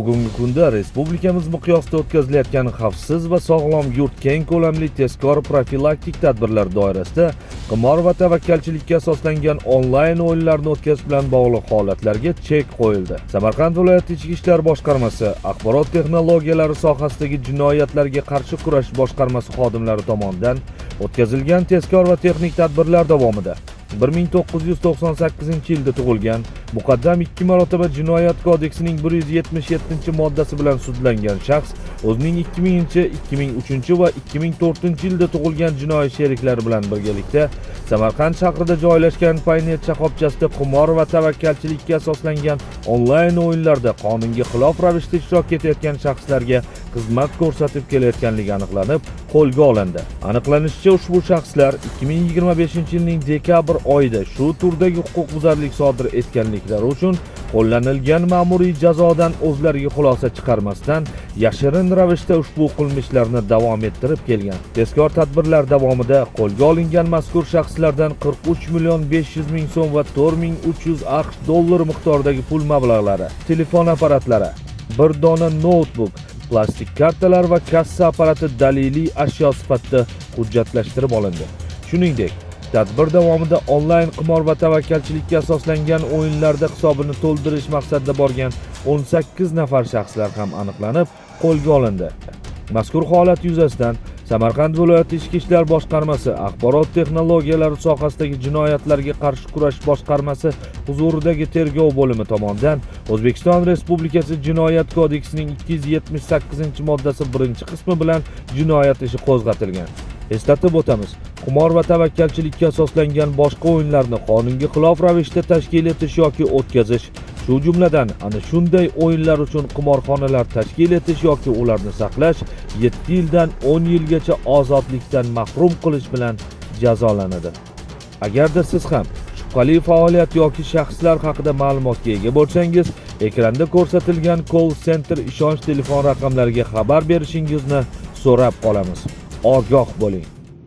Bugungi kunda respublikamiz miqyosida o'tkazilayotgan xavfsiz va sog'lom yurt keng ko'lamli tezkor profilaktik tadbirlar doirasida qimor va tavakkalchilikka asoslangan onlayn o'yinlarni o'tkazish bilan bog'liq holatlarga chek qo'yildi. Samarqand viloyati Ichki ishlar boshqarmasi axborot texnologiyalari sohasidagi jinoyatlarga qarshi kurash boshqarmasi xodimlari tomonidan o'tkazilgan tezkor va texnik tadbirlar davomida 1998-yilda tug'ilgan, muqaddam 2 marotaba Jinoyat kodeksining 177-moddasi bilan sudlangan shaxs o'zining 2000, 2003 va 2004-yilda tug'ilgan jinoiy sheriklari bilan birgalikda Samarqand shahrida joylashgan Paynet shoxobchasida qimor va tavakkalchilikka asoslangan onlayn o'yinlarda qonunga xilof ravishda ishtirok etayotgan shaxslarga xizmat ko'rsatib kelayotganligi aniqlanib, qo'lga olindi. Aniqlanishicha, ushbu shaxslar 2025-yilning dekabr oyida shu turdagi huquqbuzarlik sodir etganliklari uchun qo'llanilgan ma'muriy jazodan o'zlariga xulosa chiqarmasdan yashirin ravishda ushbu qilmishlarni davom ettirib kelgan. Tezkor tadbirlar davomida qo'lga olingan mazkur shaxslardan 43.500.000 so'm va 4.300 AQSh dollari miqdoridagi pul mablag'lari, telefon apparatlari, bir dona notebook, plastik kartalar va kassa apparati daliliy ashyo sifatida hujjatlashtirib olindi. Shuningdek, tadbir davomida onlayn qimor va tavakkalchilikka asoslangan o'yinlarda hisobini to'ldirish maqsadida borgan 18 nafar shaxslar ham aniqlanib, qo'lga olindi. Mazkur holat yuzasidan Samarqand viloyati Ichki ishlar boshqarmasi axborot texnologiyalari sohasidagi jinoyatlarga qarshi kurash boshqarmasi huzuridagi tergov bo'limi tomonidan O'zbekiston Respublikasi Jinoyat kodeksining 278-moddasi 1-qismi bilan jinoyat ishi qo'zg'atilgan. Eslatib o'tamiz, qimor va tavakkalchilikka asoslangan boshqa o'yinlarni qonunga xilof ravishda tashkil etish yoki o'tkazish, shu jumladan ana shunday o'yinlar uchun qimorxonalar tashkil etish yoki ularni saqlash 7 yildan 10 yilgacha ozodlikdan mahrum qilish bilan jazolanadi. Agarda siz ham shubhali faoliyat yoki shaxslar haqida ma'lumotga ega bo'lsangiz, ekranda ko'rsatilgan call center ishonch telefon raqamlariga xabar berishingizni so'rab qolamiz. Ogoh bo'ling.